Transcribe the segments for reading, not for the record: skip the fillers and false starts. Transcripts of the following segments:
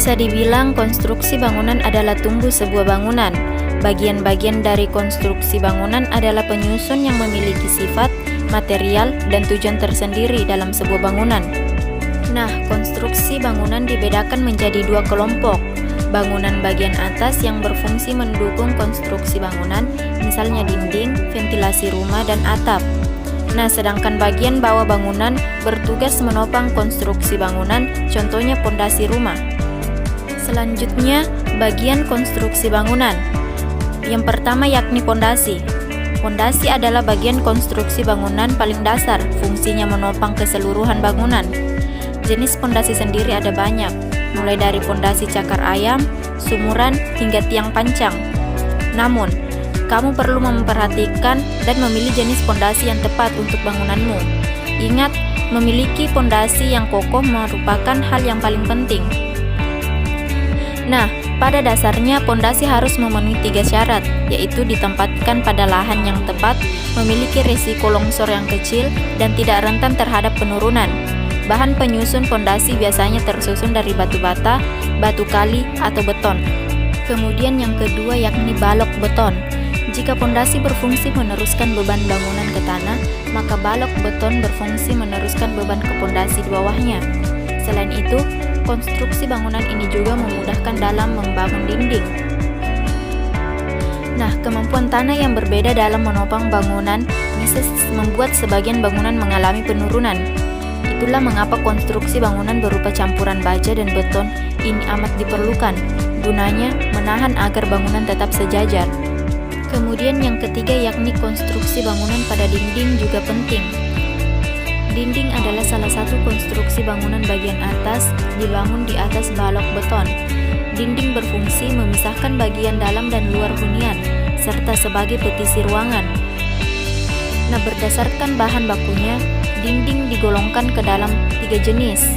Bisa dibilang konstruksi bangunan adalah tumbuh sebuah bangunan. Bagian-bagian dari konstruksi bangunan adalah penyusun yang memiliki sifat, material, dan tujuan tersendiri dalam sebuah bangunan. Nah, konstruksi bangunan dibedakan menjadi dua kelompok. Bangunan bagian atas yang berfungsi mendukung konstruksi bangunan, misalnya dinding, ventilasi rumah, dan atap. Nah, sedangkan bagian bawah bangunan bertugas menopang konstruksi bangunan, contohnya pondasi rumah. Selanjutnya, bagian konstruksi bangunan. Yang pertama yakni pondasi. Pondasi adalah bagian konstruksi bangunan paling dasar, fungsinya menopang keseluruhan bangunan. Jenis pondasi sendiri ada banyak, mulai dari pondasi cakar ayam, sumuran, hingga tiang pancang. Namun, kamu perlu memperhatikan dan memilih jenis pondasi yang tepat untuk bangunanmu. Ingat, memiliki pondasi yang kokoh merupakan hal yang paling penting. Nah, pada dasarnya pondasi harus memenuhi 3 syarat, yaitu ditempatkan pada lahan yang tepat, memiliki risiko longsor yang kecil, dan tidak rentan terhadap penurunan. Bahan penyusun pondasi biasanya tersusun dari batu bata, batu kali, atau beton. Kemudian yang kedua yakni balok beton. Jika pondasi berfungsi meneruskan beban bangunan ke tanah, maka balok beton berfungsi meneruskan beban ke pondasi di bawahnya. Selain itu, konstruksi bangunan ini juga memudahkan dalam membangun dinding. Nah, kemampuan tanah yang berbeda dalam menopang bangunan bisa membuat sebagian bangunan mengalami penurunan. Itulah mengapa konstruksi bangunan berupa campuran baja dan beton ini amat diperlukan. Gunanya menahan agar bangunan tetap sejajar. Kemudian yang ketiga yakni konstruksi bangunan pada dinding juga penting. Dinding adalah salah satu konstruksi bangunan bagian atas, dibangun di atas balok beton. Dinding berfungsi memisahkan bagian dalam dan luar hunian, serta sebagai petisi ruangan. Nah, berdasarkan bahan bakunya, dinding digolongkan ke dalam 3 jenis,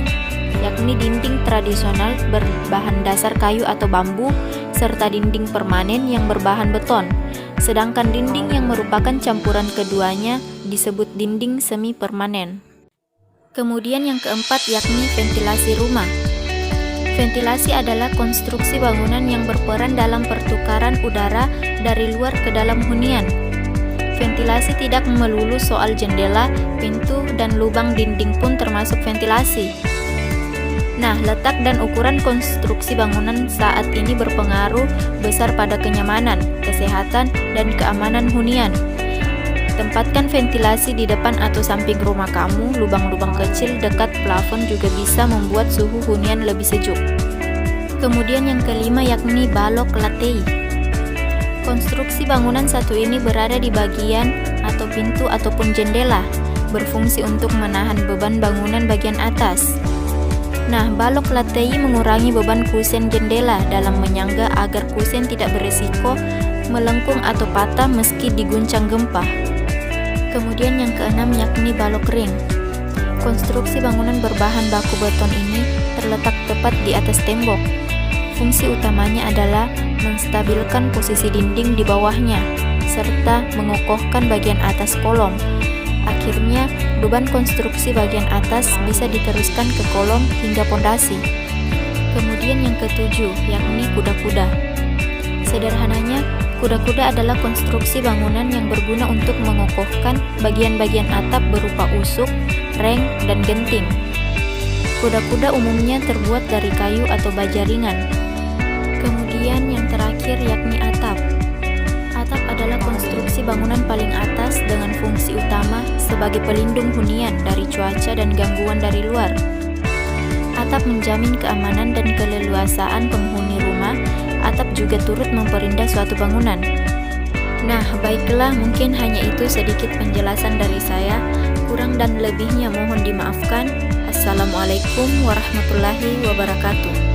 yakni dinding tradisional berbahan dasar kayu atau bambu, serta dinding permanen yang berbahan beton. Sedangkan dinding yang merupakan campuran keduanya disebut dinding semi permanen. Kemudian yang keempat yakni ventilasi rumah. Ventilasi adalah konstruksi bangunan yang berperan dalam pertukaran udara dari luar ke dalam hunian. Ventilasi tidak melulu soal jendela, pintu, dan lubang dinding pun termasuk ventilasi. Nah, letak dan ukuran konstruksi bangunan saat ini berpengaruh besar pada kenyamanan, kesehatan, dan keamanan hunian. Tempatkan ventilasi di depan atau samping rumah kamu. Lubang-lubang kecil dekat plafon juga bisa membuat suhu hunian lebih sejuk. Kemudian yang kelima yakni balok latei. Konstruksi bangunan satu ini berada di bagian atau pintu ataupun jendela, berfungsi untuk menahan beban bangunan bagian atas. Nah, balok latei mengurangi beban kusen jendela dalam menyangga agar kusen tidak berisiko melengkung atau patah meski diguncang gempa. Kemudian yang keenam yakni balok ring. Konstruksi bangunan berbahan baku beton ini terletak tepat di atas tembok. Fungsi utamanya adalah menstabilkan posisi dinding di bawahnya, serta mengokohkan bagian atas kolom. Akhirnya, beban konstruksi bagian atas bisa diteruskan ke kolom hingga pondasi. Kemudian yang ketujuh yakni kuda-kuda. Sederhananya, kuda-kuda adalah konstruksi bangunan yang berguna untuk mengokohkan bagian-bagian atap berupa usuk, reng, dan genting. Kuda-kuda umumnya terbuat dari kayu atau baja ringan. Kemudian yang terakhir yakni atap. Atap adalah konstruksi bangunan paling atas dengan fungsi utama sebagai pelindung hunian dari cuaca dan gangguan dari luar. Atap menjamin keamanan dan keleluasaan penghuni rumah. Atap juga turut memperindah suatu bangunan. Nah, baiklah, mungkin hanya itu sedikit penjelasan dari saya. Kurang dan lebihnya mohon dimaafkan. Assalamualaikum warahmatullahi wabarakatuh.